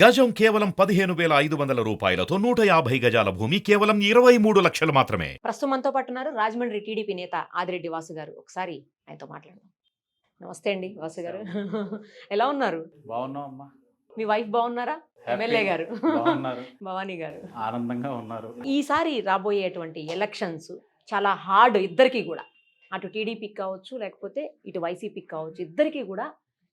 గజం కేవలం 15,500 రూపాయలతో 150 గజాల భూమి కేవలం 23 లక్షలు మాత్రమే. ప్రస్తుతం మనతో పాటు ఉన్నారు రాజమండ్రి టీడీపీ నేత ఆదిరెడ్డి వాసు గారు. ఒకసారి ఆయనతో మాట్లాడదాం. నమస్తే అండి వాసు గారు. ఎలా ఉన్నారు? బాగున్నాం అమ్మా. మీ వైఫ్ బాగున్నారా? ఎమ్మెల్యే గారు బాగున్నారు. భవానీ గారు ఆనందంగా ఉన్నారు. ఈసారి రాబోయేటువంటి ఎలక్షన్స్ చాలా హార్డ్ ఇద్దరికి కూడా, అటు టీడీపీకి కావచ్చు లేకపోతే ఇటు వైసీపీకి కావచ్చు, ఇద్దరికి కూడా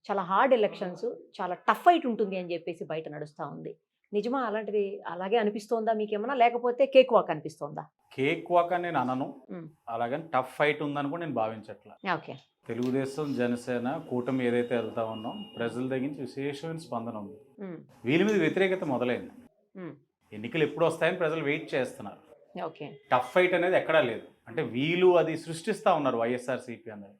చాలా హార్డ్ ఎలక్షన్స్, చాలా టఫ్ ఫైట్ ఉంటుంది అని చెప్పేసి బయట నడుస్తూ ఉంది. నిజమా? అలాంటిది అలాగే అనిపిస్తోందా మీకేమన్నా, లేకపోతే కేక్ వాక్ అనిపిస్తోందా? కేక్ వాక్ అని నేను అనను, అలాగని టఫ్ ఫైట్ ఉందని కూడా నేను భావించట్లా. ఓకే. తెలుగుదేశం జనసేన కూటమి ఏదైతే వెళ్తా ఉన్నాం, ప్రజల దగ్గర నుంచి విశేషమైన స్పందన ఉంది. వీళ్ళ మీద వ్యతిరేకత మొదలైంది. ఎన్నికలు ఎప్పుడు వస్తాయని ప్రజలు వెయిట్ చేస్తున్నారు. ఓకే. టఫ్ ఫైట్ అనేది ఎక్కడా లేదు. అంటే వీళ్ళు అది సృష్టిస్తూ ఉన్నారు వైఎస్ఆర్సీపీ అనేది.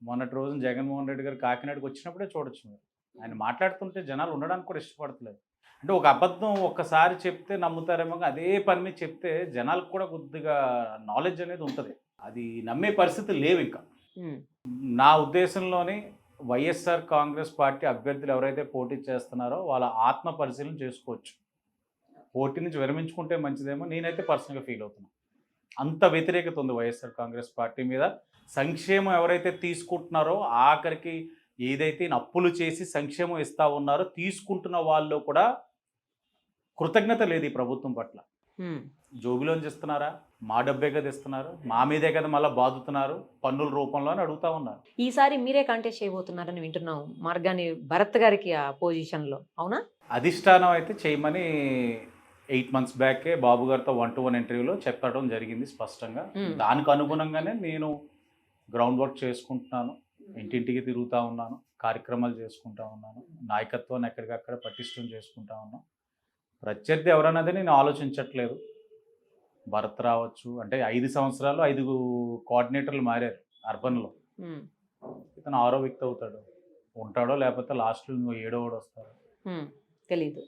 మొన్నటి రోజున జగన్మోహన్ రెడ్డి గారు కాకినాడకి వచ్చినప్పుడే చూడొచ్చు మీరు. ఆయన మాట్లాడుతుంటే జనాలు ఉండడానికి కూడా ఇష్టపడతలేదు. అంటే ఒక అబద్ధం ఒక్కసారి చెప్తే నమ్ముతారేమో, అదే పని మీద చెప్తే జనాలకు కూడా కొద్దిగా నాలెడ్జ్ అనేది ఉంటుంది. అది నమ్మే పరిస్థితులు లేవు ఇంకా. నా ఉద్దేశంలోని వైఎస్ఆర్ కాంగ్రెస్ పార్టీ అభ్యర్థులు ఎవరైతే పోటీ చేస్తున్నారో వాళ్ళ ఆత్మ పరిశీలన చేసుకోవచ్చు. పోటీ నుంచి విరమించుకుంటే మంచిదేమో నేనైతే పర్సనల్గా ఫీల్ అవుతున్నాను. అంత వ్యతిరేకత ఉంది వైఎస్ఆర్ కాంగ్రెస్ పార్టీ మీద. సంక్షేమం ఎవరైతే తీసుకుంటున్నారో, ఆఖరికి ఏదైతే అప్పులు చేసి సంక్షేమం ఇస్తూ ఉన్నారో తీసుకుంటున్న వాళ్ళు కూడా కృతజ్ఞత లేదు ఈ ప్రభుత్వం పట్ల. జోబిలోంచి ఇస్తున్నారా? మా డబ్బే కదా ఇస్తున్నారు, మా మీదే కదా మళ్ళీ బాదుతున్నారు పన్నుల రూపంలో అని అడుగుతా ఉన్నారు. ఈసారి మీరే కాంటెస్ట్ చేయబోతున్నారని వింటున్నాం, మార్గాని భరత్ గారికి ఆ పొజిషన్లో, అవునా? అధిష్టానం అయితే చేయమని 8 months బ్యాకే బాబు గారితో 1-to-1 ఇంటర్వ్యూలో చెప్పడం జరిగింది స్పష్టంగా. దానికి అనుగుణంగానే నేను గ్రౌండ్ వర్క్ చేసుకుంటున్నాను, ఇంటింటికి తిరుగుతూ ఉన్నాను, కార్యక్రమాలు చేసుకుంటా ఉన్నాను, నాయకత్వాన్ని ఎక్కడికక్కడ పటిష్టం చేసుకుంటా ఉన్నాను. ప్రత్యర్థి ఎవరన్నది నేను ఆలోచించట్లేదు. భరత్ రావచ్చు, అంటే 5 సంవత్సరాలు 5 కోఆర్డినేటర్లు మారారు అర్బన్లో. ఇతను 6వ వ్యక్తి అవుతాడు, ఉంటాడో లేకపోతే లాస్ట్లో 7వ వాడు వస్తాడు, తెలీదు.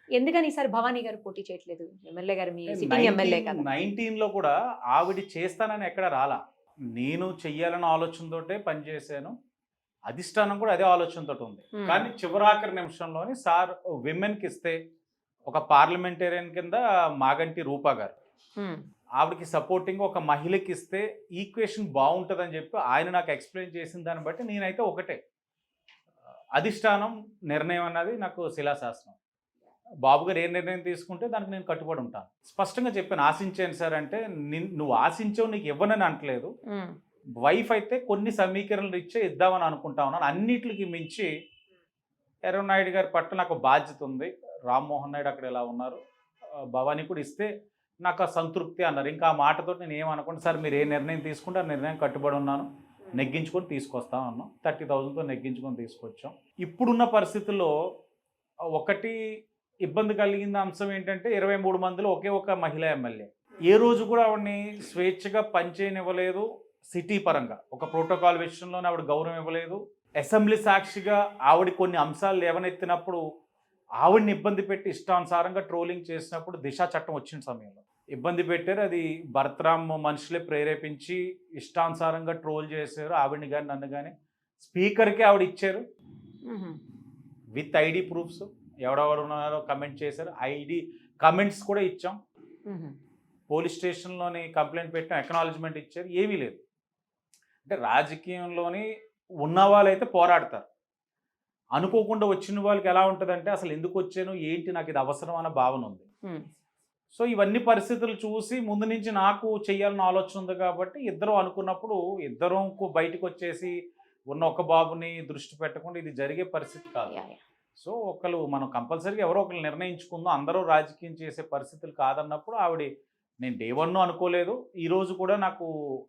ఎందుకని ఈసారి భవానీ గారు పోటీ చేయట్లేదు? ఎమ్మెల్యే గారు, మీ సిట్టింగ్ ఎమ్మెల్యే కదా. 19లో కూడా ఆవిడ చేస్తానని ఎక్కడ రాలా. నేను చెయ్యాలన్న ఆలోచనతోటే పనిచేశాను, అధిష్టానం కూడా అదే ఆలోచనతో ఉంది. కానీ చివరాఖరి నిమిషంలోని సార్ విమెన్కి ఇస్తే, ఒక పార్లమెంటేరియన్ కింద మాగంటి రూపా గారు, ఆవిడకి సపోర్టింగ్ ఒక మహిళకి ఇస్తే ఈక్వేషన్ బాగుంటుందని చెప్పి ఆయన నాకు ఎక్స్ప్లెయిన్ చేసిన దాన్ని బట్టి నేనైతే ఒకటే, అధిష్టానం నిర్ణయం అన్నది నాకు శిలాశాస్త్రం. బాబు గారు ఏ నిర్ణయం తీసుకుంటే దానికి నేను కట్టుబడి ఉంటాను. స్పష్టంగా చెప్పాను, ఆశించాను సార్ అంటే, నువ్వు ఆశించావు, నీకు ఇవ్వనని అనట్లేదు. వైఫ్ అయితే కొన్ని సమీకరణలు ఇచ్చే ఇద్దామని అనుకుంటా ఉన్నాను. అన్నిటికి మించి ఎర్రనాయుడు గారి పట్ల నాకు బాధ్యత ఉంది. రామ్మోహన్ నాయుడు అక్కడ ఎలా ఉన్నారు, భవానీ కూడా ఇస్తే నాకు ఆ సంతృప్తి అన్నారు. ఇంకా ఆ మాటతో నేను ఏమనుకుంటా, సార్ మీరు ఏ నిర్ణయం తీసుకుంటే ఆ నిర్ణయం కట్టుబడి ఉన్నాను, నెగ్గించుకొని తీసుకొస్తా ఉన్నాం. 30,000తో నెగ్గించుకొని తీసుకొచ్చాం. ఇప్పుడున్న పరిస్థితుల్లో ఒకటి ఇబ్బంది కలిగిన అంశం ఏంటంటే, 23 మందిలో ఒకే ఒక మహిళా ఎమ్మెల్యే. ఏ రోజు కూడా ఆవిడని స్వేచ్ఛగా పనిచేయనివ్వలేదు. సిటీ పరంగా ఒక ప్రోటోకాల్ విషయంలోనే ఆవిడ గౌరవం ఇవ్వలేదు. అసెంబ్లీ సాక్షిగా ఆవిడ కొన్ని అంశాలు లేవనెత్తినప్పుడు ఆవిడని ఇబ్బంది పెట్టి ఇష్టానుసారంగా ట్రోలింగ్ చేసినప్పుడు దిశ చట్టం వచ్చిన సమయంలో ఇబ్బంది పెట్టారు. అది భరత్రామ్ మనుషులే ప్రేరేపించి ఇష్టానుసారంగా ట్రోల్ చేశారు ఆవిడని కానీ నన్ను కానీ. స్పీకర్కి ఆవిడ ఇచ్చారు విత్ ఐడి ప్రూఫ్స్, ఎవరెవరు ఉన్నారో కమెంట్ చేశారు, ఐడి కమెంట్స్ కూడా ఇచ్చాం. పోలీస్ స్టేషన్లోని కంప్లైంట్ పెట్టాం, ఎక్నాలజ్మెంట్ ఇచ్చారు, ఏమీ లేదు. అంటే రాజకీయంలోని ఉన్న వాళ్ళైతే పోరాడతారు, అనుకోకుండా వచ్చిన వాళ్ళకి ఎలా ఉంటుందంటే, అసలు ఎందుకు వచ్చాను, ఏంటి, నాకు ఇది అవసరం అన్న భావన ఉంది. సో ఇవన్నీ పరిస్థితులు చూసి ముందు నుంచి నాకు చెయ్యాలని ఆలోచన ఉంది కాబట్టి, ఇద్దరు అనుకున్నప్పుడు ఇద్దరం బయటకు వచ్చేసి ఉన్న ఒక బాబుని దృష్టి పెట్టకుండా ఇది జరిగే పరిస్థితి కాదు. సో ఒకళ్ళు మనం కంపల్సరీగా ఎవరో ఒకరు నిర్ణయించుకుందాం, అందరూ రాజకీయం చేసే పరిస్థితులు కాదన్నప్పుడు ఆవిడ, నేను డే 1 అనుకోలేదు, ఈరోజు కూడా నాకు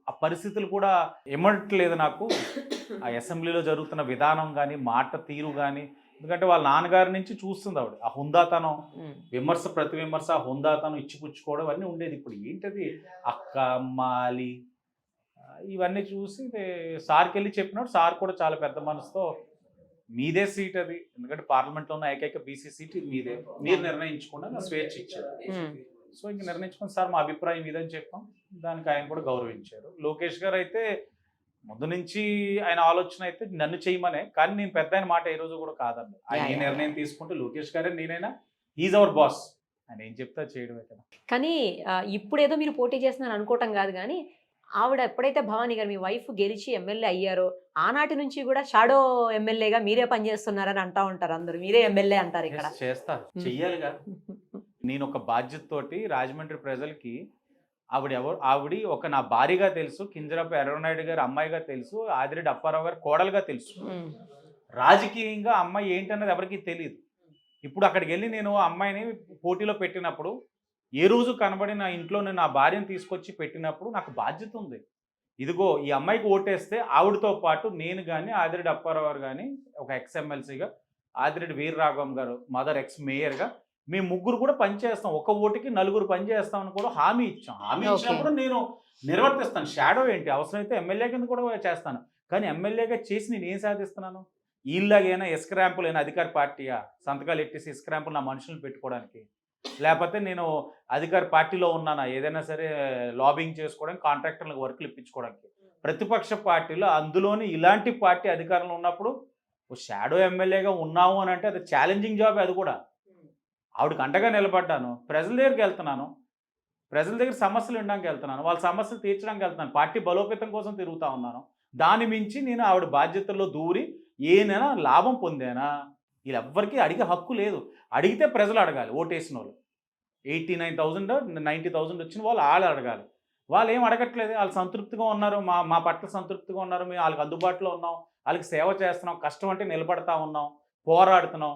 ఆ పరిస్థితులు కూడా ఇమ్మట్లేదు. నాకు ఆ అసెంబ్లీలో జరుగుతున్న విధానం కానీ, మాట తీరు కానీ, ఎందుకంటే వాళ్ళ నాన్నగారి నుంచి చూస్తుంది ఆవిడ ఆ హుందాతనం, విమర్శ ప్రతి విమర్శ, ఆ హుందాతనం ఇచ్చిపుచ్చుకోవడం అన్నీ ఉండేది. ఇప్పుడు ఏంటది అక్క మాలి ఇవన్నీ చూసి సార్కి వెళ్ళి చెప్పినప్పుడు సార్ కూడా చాలా పెద్ద మనసుతో, మీదే సీట్ అది, ఎందుకంటే పార్లమెంట్లో ఉన్న ఏకైక బీసీ సీట్ మీదే, మీరు నిర్ణయించుకుండా నా స్వేచ్ఛ ఇచ్చారు. సో ఇంక నిర్ణయించుకుని సార్ మా అభిప్రాయం ఇదని చెప్పాం, దానికి ఆయన కూడా గౌరవించారు. లోకేష్ గారు అయితే ముందు నుంచి ఆయన ఆలోచన అయితే నన్ను చేయమనే, కానీ నేను పెద్ద ఆయన మాట ఏ రోజు కూడా కాదండి. ఆయన ఏ నిర్ణయం తీసుకుంటే లోకేష్ గారే నేనైనా ఈజ్ అవర్ బాస్, ఆయన ఏం చెప్తా చేయడమే కదా. కానీ ఇప్పుడేదో మీరు పోటీ చేస్తున్నారని అనుకోవటం కాదు, కానీ ఆవిడ ఎప్పుడైతే భవానీ గారు మీ వైఫ్ గెలిచి ఎమ్మెల్యే అయ్యారో ఆనాటి నుంచి కూడా షాడో ఎమ్మెల్యేగా మీరే పనిచేస్తున్నారని అంటా ఉంటారు అందరూ. మీరే ఎమ్మెల్యే అంటారు ఇక్కడ. చేస్తా, చెయ్యాలిగా. నేను ఒక బాధ్యతతోటి రాజమండ్రి ప్రజలకి ఆవిడ ఒక నా భార్యగా తెలుసు, కింజరాపు ఎర్రనాయుడు గారు అమ్మాయిగా తెలుసు, ఆదిరెడ్డి అప్పారావు గారు కోడలుగా తెలుసు. రాజకీయంగా అమ్మాయి ఏంటన్నది ఎవరికి తెలియదు. ఇప్పుడు అక్కడికి వెళ్ళి నేను అమ్మాయిని పోటీలో పెట్టినప్పుడు ఏ రోజు కనబడి నా ఇంట్లో నేను నా భార్యను తీసుకొచ్చి పెట్టినప్పుడు నాకు బాధ్యత ఉంది. ఇదిగో ఈ అమ్మాయికి ఓటేస్తే ఆవిడతో పాటు నేను కానీ ఆదిరెడ్డి అప్పారావు గారు కానీ ఒక ఎక్స్ఎమ్మెల్సీగా, ఆదిరెడ్డి వీరరాఘవం గారు మదర్ ఎక్స్ మేయర్గా మేము ముగ్గురు కూడా పనిచేస్తాం, ఒక ఓటుకి నలుగురు పనిచేస్తామని కూడా హామీ ఇచ్చాం. హామీ ఇచ్చినప్పుడు నేను నిర్వర్తిస్తాను. షాడో ఏంటి, అవసరమైతే ఎమ్మెల్యే కింద కూడా చేస్తాను. కానీ ఎమ్మెల్యేగా చేసి నేను ఏం సాధిస్తున్నాను? ఈళ్ళగైనా ఇసుక ర్యాంపులైనా అధికార పార్టీయా సంతకాలు ఎట్టేసి ఇసుక ర్యాంపులు నా మనుషులను పెట్టుకోవడానికి, లేకపోతే నేను అధికార పార్టీలో ఉన్నానా ఏదైనా సరే లాబింగ్ చేసుకోవడానికి, కాంట్రాక్టర్లకు వర్కులు ఇప్పించుకోవడానికి. ప్రతిపక్ష పార్టీలో అందులోని ఇలాంటి పార్టీ అధికారంలో ఉన్నప్పుడు షాడో ఎమ్మెల్యేగా ఉన్నాము అని అంటే అది ఛాలెంజింగ్ జాబ్. అది కూడా ఆవిడకి అండగా నిలబడ్డాను, ప్రజల దగ్గరికి వెళ్తున్నాను, ప్రజల దగ్గర సమస్యలు వినడానికి వెళ్తున్నాను, వాళ్ళ సమస్యలు తీర్చడానికి వెళ్తున్నాను, పార్టీ బలోపేతం కోసం తిరుగుతూ ఉన్నాను. దాని మించి నేను ఆవిడ బాధ్యతల్లో దూరి ఏనైనా లాభం పొందానా? వీళ్ళెవ్వరికీ అడిగే హక్కు లేదు. అడిగితే ప్రజలు అడగాలి, ఓటేసిన వాళ్ళు 89,000 90,000 వచ్చిన వాళ్ళు అడగాలి. వాళ్ళు ఏం అడగట్లేదు, వాళ్ళు సంతృప్తిగా ఉన్నారు, మా పట్ల సంతృప్తిగా ఉన్నారు, మేము వాళ్ళకి అందుబాటులో ఉన్నాం, వాళ్ళకి సేవ చేస్తున్నాం, కష్టం అంటే నిలబడతా ఉన్నాం, పోరాడుతున్నాం,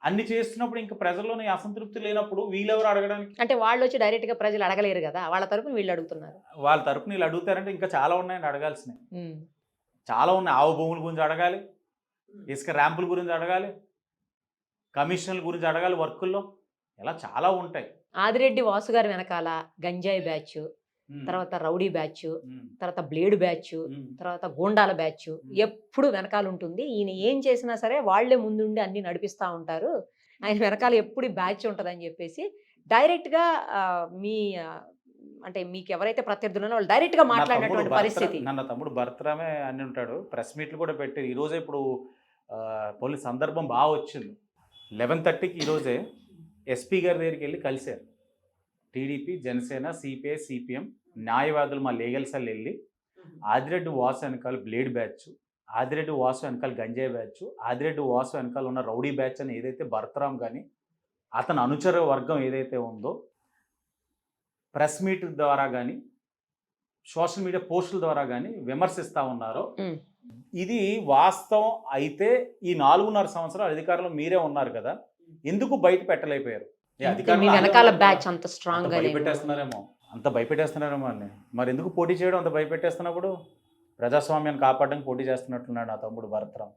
అన్ని చేస్తున్నప్పుడు ఇంకా ప్రజల్లోని అసంతృప్తి లేనప్పుడు వీళ్ళెవరు అడగడానికి? అంటే వాళ్ళు వచ్చి డైరెక్ట్ గా ప్రజలు అడగలేరు కదా, వాళ్ళ తరపున వీళ్ళు అడుగుతున్నారు. వాళ్ళ తరపున వీళ్ళు అడుగుతారంటే ఇంకా చాలా ఉన్నాయండి అడగాల్సినవి. చాలా ఉన్నాయి. ఆవు భూముల గురించి అడగాలి, ఇసుక ర్యాంపుల గురించి అడగాలి, కమిషన్ల గురించి అడగాలి, వర్కుల్లో ఇలా చాలా ఉంటాయి. ఆదిరెడ్డి వాసు గారి వెనకాల గంజాయి బ్యాచ్, తర్వాత రౌడీ బ్యాచ్, తర్వాత బ్లేడ్ బ్యాచ్, తర్వాత గోండాల బ్యాచ్ ఎప్పుడు వెనకాల ఉంటుంది. ఈయన ఏం చేసినా సరే వాళ్లే ముందుండి అన్ని నడిపిస్తూ ఉంటారు, ఆయన వెనకాల ఎప్పుడు బ్యాచ్ ఉంటుందని చెప్పేసి డైరెక్ట్గా మీ అంటే మీకు ఎవరైతే ప్రత్యర్థులను వాళ్ళు డైరెక్ట్గా మాట్లాడినటువంటి పరిస్థితి. నన్న తమ్ముడు భర్తరామే అని ఉంటాడు, ప్రెస్ మీట్లు కూడా పెట్టి ఈరోజే ఇప్పుడు పోలీస్ సందర్భం బాగా వచ్చింది. 11:30కి ఈరోజే ఎస్పీ గారి దగ్గరికి వెళ్ళి కలిశారు. టీడీపీ, జనసేన, సిపిఐ, సిపిఎం న్యాయవాదులు మా లీగల్ సెల్ వెళ్ళి ఆదిరెడ్డి వాసు వెనకాల బ్లేడ్ బ్యాచ్, ఆదిరెడ్డి వాసు వెనకాల గంజాయి బ్యాచ్, ఆదిరెడ్డి వాసు వెనకాల ఉన్న రౌడీ బ్యాచ్ అని ఏదైతే భరతరాం కానీ అతని అనుచర వర్గం ఏదైతే ఉందో ప్రెస్ మీట్ ద్వారా కానీ సోషల్ మీడియా పోస్టుల ద్వారా కానీ విమర్శిస్తూ ఉన్నారో ఇది వాస్తవం అయితే ఈ 4.5 సంవత్సరాలు అధికారంలో మీరే ఉన్నారు కదా, ఎందుకు బయట పెట్టలేకపోయారు? వెనకాల బ్యాచ్ అంత స్ట్రాంగ్ గా భయపెట్టేస్తున్నారేమో, అంత భయపెట్టేస్తున్నారేమో అని. మరి ఎందుకు పోటీ చేయడం? అంత భయపెట్టేస్తున్నప్పుడు ప్రజాస్వామ్యాన్ని కాపాడడానికి పోటీ చేస్తున్నట్టున్నాడు నా తమ్ముడు భరతరాం.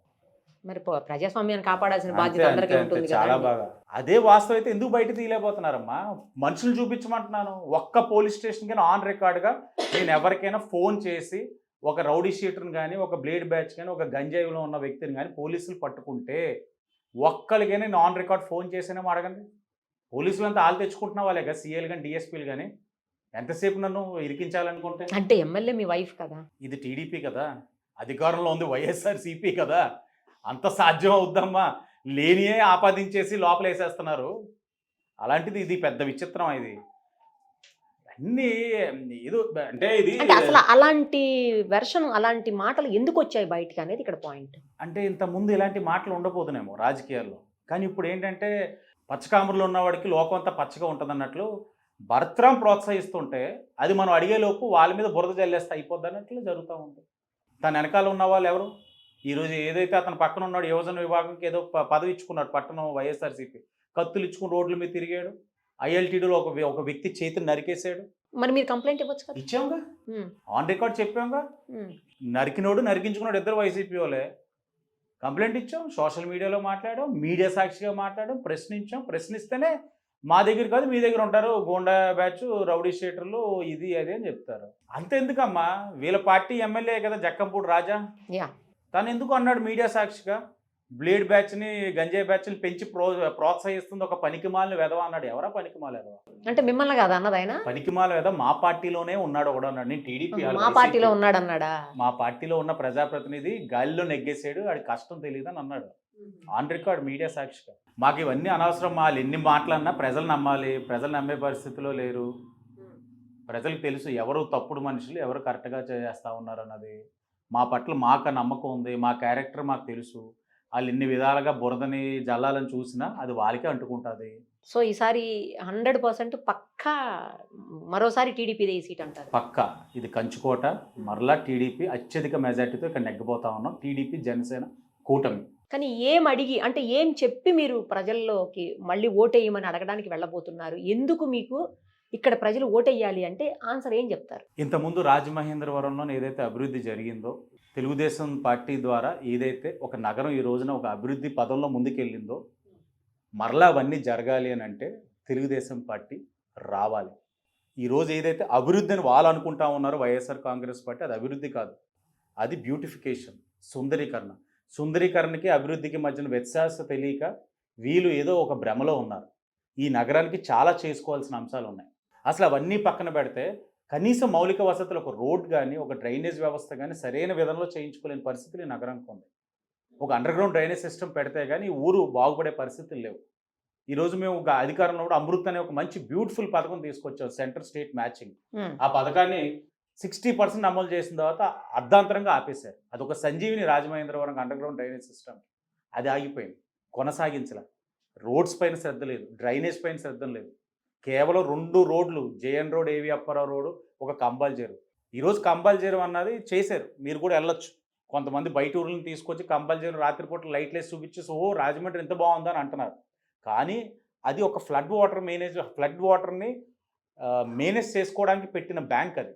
మరి ప్రజాస్వామ్యాన్ని కాపాడాల్సిన బాధ్యత అందరికీ ఉంటుంది. చాలా బాగా అదే వాస్తవం అయితే ఎందుకు బయట తీయలేకపోతున్నారమ్మా? మనుషులు చూపించమంటున్నాను. ఒక్క పోలీస్ స్టేషన్ కానీ ఆన్ రికార్డ్గా నేను ఎవరికైనా ఫోన్ చేసి ఒక రౌడీ షీటర్ని కానీ, ఒక బ్లేడ్ బ్యాచ్ కానీ, ఒక గంజాయిలో ఉన్న వ్యక్తిని కానీ పోలీసులు పట్టుకుంటే ఒక్కరికైనా నేను ఆన్ రికార్డ్ ఫోన్ చేసేనేమో అడగండి. పోలీసులు అంతా ఆలు తెచ్చుకుంటున్నా వాళ్ళే కదా, సీఏలు కానీ డిఎస్పీలు కానీ. ఎంతసేపు నన్ను ఇరికించాలనుకుంటే? అంటే ఎమ్మెల్యే మీ వైఫ్ కదా, ఇది టీడీపీ కదా, అధికారంలో ఉంది వైఎస్ఆర్ సిపి కదా, అంత సాధ్యం అవుద్దమ్మా? లేనియే ఆపాదించేసి లోపల వేసేస్తున్నారు. అలాంటిది ఇది పెద్ద విచిత్రం. ఇది అన్నీ ఏదో అంటే ఇది అసలు అలాంటి వెర్షన్, అలాంటి మాటలు ఎందుకు వచ్చాయి బయటికి అనేది ఇక్కడ పాయింట్. అంటే ఇంతకుముందు ఇలాంటి మాటలు ఉండబోతున్నాయేమో రాజకీయాల్లో, కానీ ఇప్పుడు ఏంటంటే పచ్చకామరులో ఉన్నవాడికి లోకం అంతా పచ్చగా ఉంటుంది అన్నట్లు భర్తరాం ప్రోత్సహిస్తుంటే అది మనం అడిగేలోపు వాళ్ళ మీద బురద జల్లేస్తే అయిపోద్ది అన్నట్లు జరుగుతూ ఉంది. తన వెనకాల ఉన్న వాళ్ళు ఎవరు? ఈరోజు ఏదైతే అతను పక్కన ఉన్నాడు యువజన విభాగంకి ఏదో పదవి ఇచ్చుకున్నాడు పట్టణం వైఎస్ఆర్సీపీ, కత్తులు ఇచ్చుకుని రోడ్ల మీద తిరిగాడు, ఐఎల్టీడీలో ఒక వ్యక్తి చేతిని నరికేశాడు. మరి మీరు కంప్లైంట్ ఇవ్వచ్చు కదా? ఇచ్చాముగా, ఆన్ రికార్డ్ చెప్పాముగా. నరికినోడు నరికించుకున్నాడు ఇద్దరు వైసీపీ వాళ్ళే. కంప్లైంట్ ఇచ్చాం, సోషల్ మీడియాలో మాట్లాడాం, మీడియా సాక్షిగా మాట్లాడాం, ప్రశ్నించాం. ప్రశ్నిస్తేనే మా దగ్గర కాదు మీ దగ్గర ఉంటారు గోండా బ్యాచ్, రౌడీ షీటర్లు, ఇది అది అని చెప్తారు. అంతెందుకమ్మా, వీళ్ళ పార్టీ ఎమ్మెల్యే కదా జక్కంపూడి రాజా, తను ఎందుకు అన్నాడు మీడియా సాక్షిగా బ్లేడ్ బ్యాచ్ని గంజాయి బ్యాచ్ని పెంచి ప్రోత్సహిస్తుంది ఒక పనికిమాలిన వెధవ అన్నాడు. ఎవరా పనికిమాల వెధవ? అంటే మిమ్మల్ని కాదు అన్నది ఆయన, పనికిమాల వెధవ మా పార్టీలోనే ఉన్నాడు ఒకడు అన్నాడు. నేను టీడీపీ మా పార్టీలో ఉన్నాడు అన్నాడా? మా పార్టీలో ఉన్న ప్రజాప్రతినిధి గాలిలో నెగ్గేసాడు, ఆడి కష్టం తెలియదు అని అన్నాడు. ఆన్ రికార్డ్, మీడియా సాక్షిగా. మాకు ఇవన్నీ అనవసరం, వాళ్ళు ఎన్ని మాటలన్నా ప్రజలు నమ్మాలి, ప్రజలు నమ్మే పరిస్థితిలో లేరు. ప్రజలకు తెలుసు ఎవరు తప్పుడు మనుషులు, ఎవరు కరెక్ట్గా చేస్తూ ఉన్నారు అన్నది. మా పట్ల మాకు నమ్మకం ఉంది, మా క్యారెక్టర్ మాకు తెలుసు. వాళ్ళు ఎన్ని విధాలుగా బురదని జల్లాలని చూసినా అది వాళ్ళకే అంటుకుంటుంది. సో ఈసారి 100% పక్కా మరోసారి టీడీపీదే ఈ సీట్ అంటారు. పక్కా ఇది కంచుకోట, మరలా టీడీపీ అత్యధిక మెజార్టీతో ఇక్కడ నెగ్గిపోతా ఉన్నాం. టీడీపీ జనసేన కూటమి. కానీ ఏం అడిగి, అంటే ఏం చెప్పి మీరు ప్రజల్లోకి మళ్ళీ ఓటేయమని అడగడానికి వెళ్ళబోతున్నారు? ఎందుకు మీకు ఇక్కడ ప్రజలు ఓటేయాలి అంటే ఆన్సర్ ఏం చెప్తారు? ఇంతకుముందు రాజమహేంద్రవరంలో ఏదైతే అభివృద్ధి జరిగిందో, తెలుగుదేశం పార్టీ ద్వారా ఏదైతే ఒక నగరం ఈ రోజున ఒక అభివృద్ధి పదంలో ముందుకెళ్ళిందో, మరలా అవన్నీ జరగాలి అని అంటే తెలుగుదేశం పార్టీ రావాలి. ఈరోజు ఏదైతే అభివృద్ధి అని వాళ్ళు అనుకుంటా ఉన్నారో వైఎస్ఆర్ కాంగ్రెస్ పార్టీ, అది అభివృద్ధి కాదు, అది బ్యూటిఫికేషన్, సుందరీకరణ. సుందరీకరణకి అభివృద్ధికి మధ్యన వ్యత్యాస తెలియక వీళ్ళు ఏదో ఒక భ్రమలో ఉన్నారు. ఈ నగరానికి చాలా చేసుకోవాల్సిన అంశాలు ఉన్నాయి. అసలు అవన్నీ పక్కన పెడితే కనీసం మౌలిక వసతులు, ఒక రోడ్ కానీ ఒక డ్రైనేజ్ వ్యవస్థ కానీ సరైన విధంలో చేయించుకోలేని పరిస్థితులు ఈ నగరానికి ఉంది. ఒక అండర్గ్రౌండ్ డ్రైనేజ్ సిస్టమ్ పెడితే కానీ ఊరు బాగుపడే పరిస్థితులు లేవు. ఈరోజు మేము ఒక అధికారంలో కూడా అమృత్ అనే ఒక మంచి బ్యూటిఫుల్ పథకం తీసుకొచ్చాం, సెంటర్ స్టేట్ మ్యాచింగ్. ఆ పథకాన్ని 60% అమలు చేసిన తర్వాత అర్ధాంతరంగా ఆపేశారు. అదొక Sanjeevini Rajamahendravaram underground drainage system, అది ఆగిపోయింది, కొనసాగించాల. రోడ్స్ పైన శ్రద్ధ లేదు, డ్రైనేజ్ పైన శ్రద్ధ లేదు. కేవలం 2 రోడ్లు, జేఎన్ రోడ్, ఏవి అప్పారావు రోడ్డు, ఒక కంబాల్జేరు. ఈరోజు కంబాల్జేరు అన్నది చేశారు, మీరు కూడా వెళ్ళొచ్చు. కొంతమంది బయట ఊర్లను తీసుకొచ్చి కంబాల్జేరు రాత్రిపూట లైట్లు వేసి చూపించేసి ఓ రాజమండ్రి ఎంత బాగుందని అంటున్నారు. కానీ అది ఒక ఫ్లడ్ వాటర్ని మేనేజ్ చేసుకోవడానికి పెట్టిన బ్యాంక్ అది.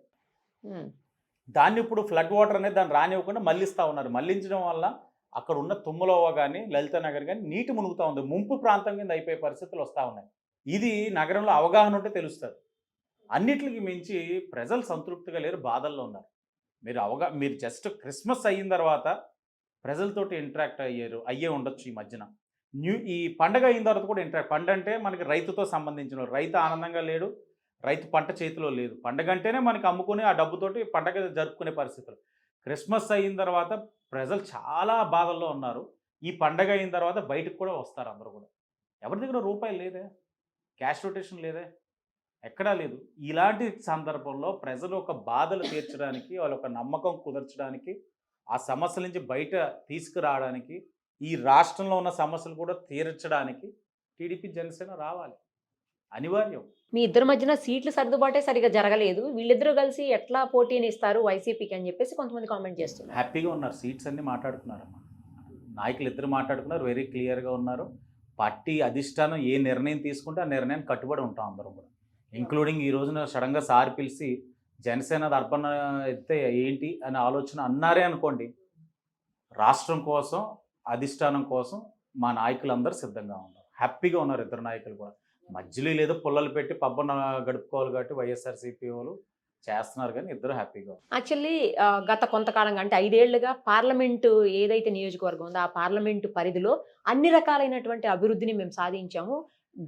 దాన్ని ఇప్పుడు ఫ్లడ్ వాటర్ అనేది దాన్ని రానివ్వకుండా మళ్ళిస్తూ ఉన్నారు. మళ్ళించడం వల్ల అక్కడ ఉన్న తుమ్మలోవ కానీ లలిత నగర్ కానీ నీటి మునుగుతూ ఉంది, ముంపు ప్రాంతం కింద అయిపోయే పరిస్థితులు వస్తూ ఉన్నాయి. ఇది నగరంలో అవగాహన ఉంటే తెలుస్తుంది. అన్నిటికి మించి ప్రజలు సంతృప్తిగా లేరు, బాధల్లో ఉన్నారు. మీరు జస్ట్ క్రిస్మస్ అయిన తర్వాత ప్రజలతోటి ఇంటరాక్ట్ అయ్యే ఉండొచ్చు ఈ మధ్యన. ఈ పండగ అయిన తర్వాత కూడా ఇంటరాక్ట్. పండుగ అంటే మనకి రైతుతో సంబంధించిన, రైతు ఆనందంగా లేడు, రైతు పంట చేతిలో లేదు. పండగ అంటేనే మనకి అమ్ముకుని ఆ డబ్బుతోటి పండగ జరుపుకునే పరిస్థితులు. క్రిస్మస్ అయిన తర్వాత ప్రజలు చాలా బాధల్లో ఉన్నారు. ఈ పండగ అయిన తర్వాత బయటకు కూడా వస్తారు అందరూ కూడా. ఎవరి దగ్గర రూపాయలు లేదే, క్యాష్ రొటేషన్ లేదే, ఎక్కడా లేదు. ఇలాంటి సందర్భంలో ప్రజలు ఒక బాధలు తీర్చడానికి, వాళ్ళ ఒక నమ్మకం కుదర్చడానికి, ఆ సమస్యల నుంచి బయట తీసుకురావడానికి, ఈ రాష్ట్రంలో ఉన్న సమస్యలు కూడా తీర్చడానికి టీడీపీ జనసేన రావాలి, అనివార్యం. మీ ఇద్దరి మధ్యన సీట్లు సర్దుబాటే సరిగా జరగలేదు, వీళ్ళిద్దరూ కలిసి ఎట్లా పోటీని ఇస్తారు వైసీపీకి అని చెప్పేసి కొంతమంది కామెంట్ చేస్తున్నారు. హ్యాపీగా ఉన్నారు, సీట్స్ అన్నీ మాట్లాడుకున్నారమ్మా. నాయకులు ఇద్దరు మాట్లాడుకున్నారు, వెరీ క్లియర్గా ఉన్నారు. పార్టీ అధిష్టానం ఏ నిర్ణయం తీసుకుంటే ఆ నిర్ణయాన్ని కట్టుబడి ఉంటాం అందరం కూడా, ఇంక్లూడింగ్ ఈ రోజున సడన్గా సారి పిలిచి జనసేన అర్బన్ అయితే ఏంటి అనే ఆలోచన అన్నారే అనుకోండి, రాష్ట్రం కోసం అధిష్టానం కోసం మా నాయకులందరూ సిద్ధంగా ఉన్నారు, హ్యాపీగా ఉన్నారు. ఇద్దరు నాయకులు కూడా మధ్యలో లేదో పుల్లలు పెట్టి పబ్బన గడుపుకోవాలి కాబట్టి వైఎస్ఆర్సీపీ వాళ్ళు చేస్తున్నారు, కానీ ఇద్దరు హ్యాపీగా. యాక్చువల్లీ గత కొంతకాలంగా అంటే 5 ఏళ్లుగా పార్లమెంటు ఏదైతే నియోజకవర్గం ఉందో ఆ పార్లమెంటు పరిధిలో అన్ని రకాలైనటువంటి అభివృద్ధిని మేము సాధించాము.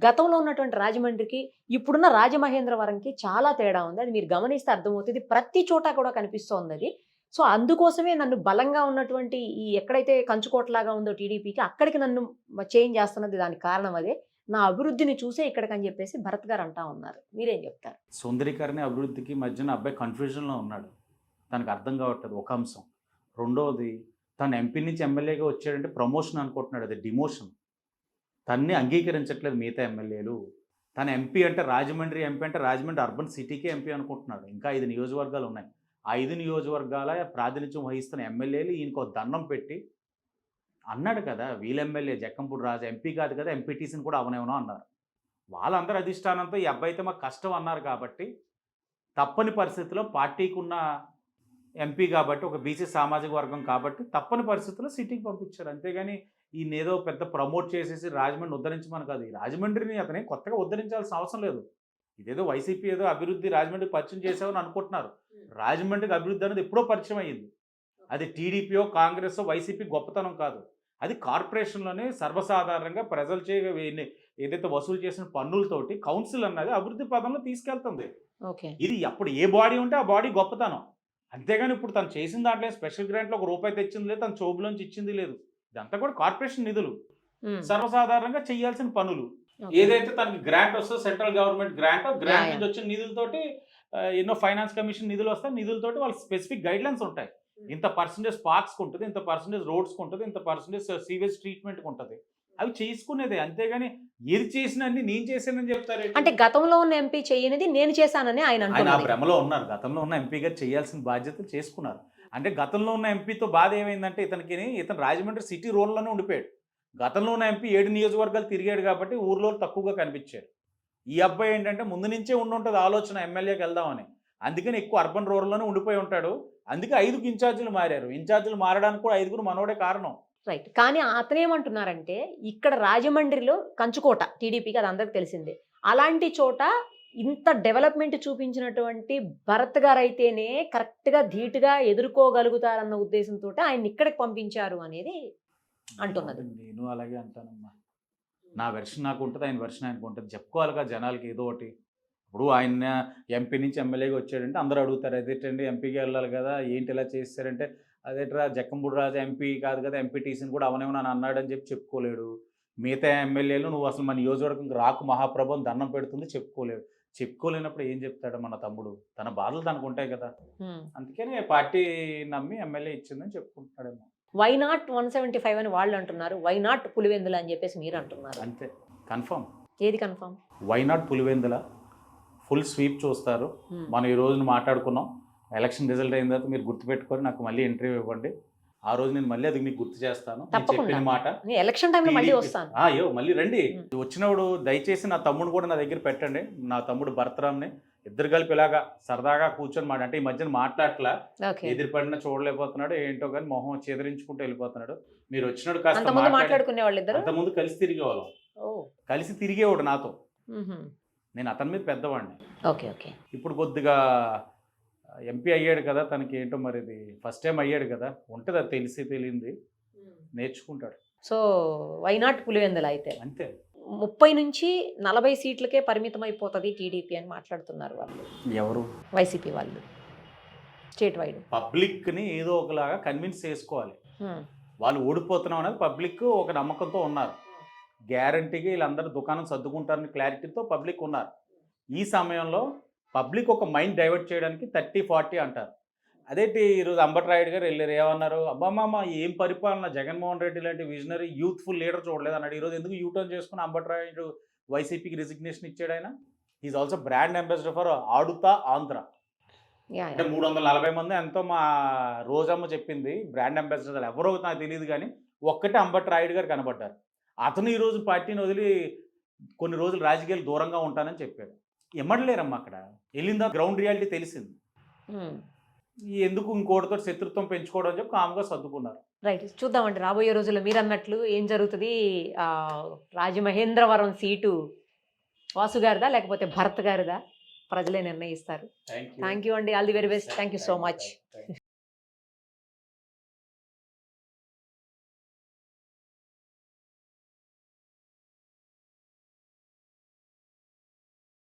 గతంలో ఉన్నటువంటి రాజమండ్రికి ఇప్పుడున్న రాజమహేంద్రవరంకి చాలా తేడా ఉంది, అది మీరు గమనిస్తే అర్థమవుతుంది. ప్రతి చోట కూడా కనిపిస్తోంది అది. సో అందుకోసమే నన్ను బలంగా ఉన్నటువంటి ఈ ఎక్కడైతే కంచుకోటలాగా ఉందో టీడీపీకి, అక్కడికి నన్ను చేంజ్ చేస్తున్నది, దానికి కారణం అదే. నా అభివృద్ధిని చూసే ఇక్కడికని చెప్పేసి భరత్ గారు అంటా ఉన్నారు, మీరేం చెప్తారు? సుందరీకరణ అభివృద్ధికి మధ్యన అబ్బాయి కన్ఫ్యూజన్లో ఉన్నాడు, తనకు అర్థం కావట్లేదు ఒక అంశం. రెండోది, తను ఎంపీ నుంచి ఎమ్మెల్యేగా వచ్చాడంటే ప్రమోషన్ అనుకుంటున్నాడు, అది డిమోషన్. తన్ని అంగీకరించట్లేదు మిగతా ఎమ్మెల్యేలు. తన ఎంపీ అంటే రాజమండ్రి ఎంపీ అంటే రాజమండ్రి అర్బన్ సిటీకే ఎంపీ అనుకుంటున్నాడు. ఇంకా 5 నియోజకవర్గాలు ఉన్నాయి. ఆ 5 నియోజకవర్గాల ప్రాతినిధ్యం వహిస్తున్న ఎమ్మెల్యేలు ఈయనకు దండం పెట్టి అన్నాడు కదా, వీళ్ళ ఎమ్మెల్యే జక్కంపూడి రాజు ఎంపీ కాదు కదా, ఎంపీటీసీని కూడా అవనేమనో అన్నారు. వాళ్ళందరూ అధిష్టానంతో ఈ అబ్బాయితే మాకు కష్టం అన్నారు కాబట్టి తప్పని పరిస్థితిలో పార్టీకి ఉన్న ఎంపీ కాబట్టి, ఒక బీసీ సామాజిక వర్గం కాబట్టి తప్పని పరిస్థితుల్లో సిటీకి పంపించారు. అంతేగాని ఈయన ఏదో పెద్ద ప్రమోట్ చేసేసి రాజమండ్రి ఉద్ధరించమని కాదు. ఈ రాజమండ్రిని అతనే కొత్తగా ఉద్ధరించాల్సిన అవసరం లేదు. ఇదేదో వైసీపీ ఏదో అభివృద్ధి రాజమండ్రికి పరిచయం చేసామని అనుకుంటున్నారు. రాజమండ్రికి అభివృద్ధి అనేది ఎప్పుడో పరిచయం అయ్యింది. అది టీడీపీయో కాంగ్రెస్ వైసీపీ గొప్పతనం కాదు, అది కార్పొరేషన్లోనే సర్వసాధారణంగా ప్రజలు ఏదైతే వసూలు చేసిన పన్నులతోటి కౌన్సిల్ అన్నది అభివృద్ధి పదంలో తీసుకెళ్తుంది. ఓకే. ఇది అప్పుడు ఏ బాడీ ఉంటే ఆ బాడీ గొప్పతనం. అంతేగాని ఇప్పుడు తను చేసిన దాంట్లో స్పెషల్ గ్రాంట్లో ₹1 తెచ్చింది లేదు, తన జోబులోంచి ఇచ్చింది లేదు. ఇదంతా కూడా కార్పొరేషన్ నిధులు, సర్వసాధారణంగా చేయాల్సిన పనులు. ఏదైతే తనకి గ్రాంట్ వస్తుందో సెంట్రల్ గవర్నమెంట్ గ్రాంట్ నుంచి వచ్చిన నిధులతోటి ఎన్నో ఫైనాన్స్ కమిషన్ నిధులు వస్తాయి. నిధులతోటి వాళ్ళకి స్పెసిఫిక్ గైడ్ లైన్స్ ఉంటాయి. ఇంత పర్సెంటేజ్ పార్క్స్కి ఉంటుంది, ఇంత పర్సెంటేజ్ రోడ్స్కి ఉంటుంది, ఇంత పర్సెంటేజ్ సీవేజ్ ట్రీట్మెంట్కి ఉంటుంది. అవి చేసుకునేదే. అంతేగాని ఏది చేసినా నేను చేశానని చెప్తారు. అంటే గతంలో ఉన్న ఎంపీ చేయనిది నేను చేశానని ఆయన ఆయన ఆ భ్రమలో ఉన్నారు. గతంలో ఉన్న ఎంపీ గారు చేయాల్సిన బాధ్యత చేసుకున్నారు. అంటే గతంలో ఉన్న ఎంపీతో బాధ ఏమైందంటే ఇతను రాజమండ్రి సిటీ రోడ్లోనే ఉండిపోయాడు. గతంలో ఉన్న ఎంపీ 7 నియోజకవర్గాలు తిరిగాడు కాబట్టి ఊర్లో తక్కువగా కనిపించాడు. ఈ అబ్బాయి ఏంటంటే ముందు నుంచే ఉండుంటుంది ఆలోచన ఎమ్మెల్యేకి వెళ్దామని. అందుకని ఎక్కువ అర్బన్ రోడ్లోనే ఉండిపోయి ఉంటాడు. అందుకే 5 ఇన్ఛార్జీలు మారారు. ఇన్ఛార్జీలు మారడానికి కూడా 5 మనోడే కారణం. రైట్. కానీ అతనేమంటున్నారంటే ఇక్కడ రాజమండ్రిలో కంచుకోట టీడీపీకి, అది అందరికి తెలిసిందే. అలాంటి చోట ఇంత డెవలప్మెంట్ చూపించినటువంటి భరత్ గారు అయితేనే కరెక్ట్గా ధీటుగా ఎదుర్కోగలుగుతారన్న ఉద్దేశంతో ఆయన ఇక్కడికి పంపించారు అనేది అంటున్నది. నేను అలాగే అంటానమ్మా. నా వెర్షన్ నాకు ఉంటుంది, ఆయన వెర్షన్ ఆయనకు ఉంటుంది. చెప్పుకోవాలిగా జనాలకి ఏదో ఒకటి. ఇప్పుడు ఆయన ఎంపీ నుంచి ఎమ్మెల్యేగా వచ్చాడంటే అందరూ అడుగుతారు, అదేంటండి ఎంపీకి వెళ్ళాలి కదా, ఏంటి ఇలా చేస్తారంటే, అదేట్రా జక్కంపూడి రాజు ఎంపీ కాదు కదా, ఎంపీటీసీని కూడా అవనేమో నన్ను అన్నాడని చెప్పి చెప్పుకోలేడు. మిగతా ఎమ్మెల్యేలు నువ్వు అసలు మన నియోజకవర్గం రాకు మహాప్రభు అని దండం పెడుతుంది చెప్పుకోలేడు. చెప్పుకోలేనప్పుడు ఏం చెప్తాడు మన తమ్ముడు? తన బాధలు తనకు ఉంటాయి కదా. అందుకని పార్టీ నమ్మి ఎమ్మెల్యే ఇచ్చిందని చెప్పుకుంటున్నాడేమో. వై నాట్ 175 అని వాళ్ళు అంటున్నారు, వై నాట్ పులివెందుల అని చెప్పేసి మీరు అంటున్నారు. అంతే, కన్ఫర్మ్. ఏది confirm? Why not Pulivendula. Full sweep చూస్తారు. మనం ఈ రోజున మాట్లాడుకున్నాం. ఎలక్షన్ రిజల్ట్ అయిన తర్వాత మీరు గుర్తుపెట్టుకొని నాకు మళ్ళీ ఇంటర్వ్యూ ఇవ్వండి. ఆ రోజు నేను మళ్ళీ అది మీకు గుర్తు చేస్తాను. చెప్పిన మాట ఎలక్షన్ టైంలో మళ్ళీ వస్తాను. అయ్యో మళ్ళీ రండి. వచ్చినప్పుడు దయచేసి నా తమ్ముడు కూడా నా దగ్గర పెట్టండి. నా తమ్ముడు భరతరామ్ని ఇద్దరు కలిపి ఇలాగా సరదాగా కూర్చొని మాట, అంటే ఈ మధ్యన మాట్లాడట్లా, ఎదురుపడినా చూడలేకపోతున్నాడు ఏంటో కానీ మొహం చెదిరించుకుంటూ వెళ్ళిపోతున్నాడు. మీరు వచ్చినప్పుడు కాస్త మాట్లాడుకునే వాళ్ళు ఇద్దరు అంతకుముందు కలిసి తిరిగేవాళ్ళం. కలిసి తిరిగేవాడు నాతో. నేను అతని మీద పెద్దవాడిని. Okay okay. ఇప్పుడు కొద్దిగా ఎంపీ అయ్యాడు కదా, తనకి ఏంటో మరి ఇది ఫస్ట్ టైం అయ్యాడు కదా, ఉంటుంది అది తెలిసి తెలియంది, నేర్చుకుంటాడు. సో వై నాట్ పులివెందుల అయితే అంతే. 30 నుంచి 40 సీట్లకే పరిమితం అయిపోతుంది టీడీపీ అని మాట్లాడుతున్నారు వాళ్ళు. ఎవరు? వైసీపీ వాళ్ళు. స్టేట్ వైడ్ పబ్లిక్ని ఏదో ఒకలాగా కన్విన్స్ చేసుకోవాలి. వాళ్ళు ఓడిపోతున్నాం అనేది పబ్లిక్ ఒక నమ్మకంతో ఉన్నారు. గ్యారంటీగా వీళ్ళందరూ దుకాణం సర్దుకుంటారని క్లారిటీతో పబ్లిక్ ఉన్నారు. ఈ సమయంలో పబ్లిక్ ఒక మైండ్ డైవర్ట్ చేయడానికి 30-40 అంటారు. అదేంటి ఈరోజు అంబట్రాయుడు గారు వెళ్ళారు, ఏమన్నారు, అబ్బామ్మ ఏం పరిపాలన, జగన్మోహన్ రెడ్డి లాంటి విజనరీ యూత్ఫుల్ లీడర్ చూడలేదు అన్నాడు. ఈరోజు ఎందుకు యూటర్న్ చేసుకుని అంబట్రాయుడు వైసీపీకి రిజిగ్నేషన్ ఇచ్చాడు? ఆయన is also brand ambassador for ఆడుతా ఆంధ్ర. అంటే 340 మంది ఎంతో మా రోజమ్మ చెప్పింది బ్రాండ్ అంబాసిడర్ ఎవరో నాకు తెలియదు, కానీ ఒక్కటే అంబట్రాయుడు గారు కనబడ్డారు. అతను ఈరోజు పార్టీని వదిలి కొన్ని రోజులు రాజకీయాలు దూరంగా ఉంటానని చెప్పాడు. ఎమ్మడలేరమ్మా అక్కడ. వెళ్ళిందా గ్రౌండ్ రియాలిటీ తెలిసింది. ఎందుకు ఇంకోటితో శత్రుత్వం పెంచుకోవడం అని చెప్పి కామ్గా సర్దుకున్నారు. రైట్. చూద్దామండి రాబోయే రోజుల్లో మీరు అన్నట్లు ఏం జరుగుతుంది. రాజమహేంద్రవరం సీటు వాసు గారిదా లేకపోతే భరత్ గారిదా ప్రజలే నిర్ణయిస్తారు. థ్యాంక్ యూ అండి. All the very best. Thank you so much.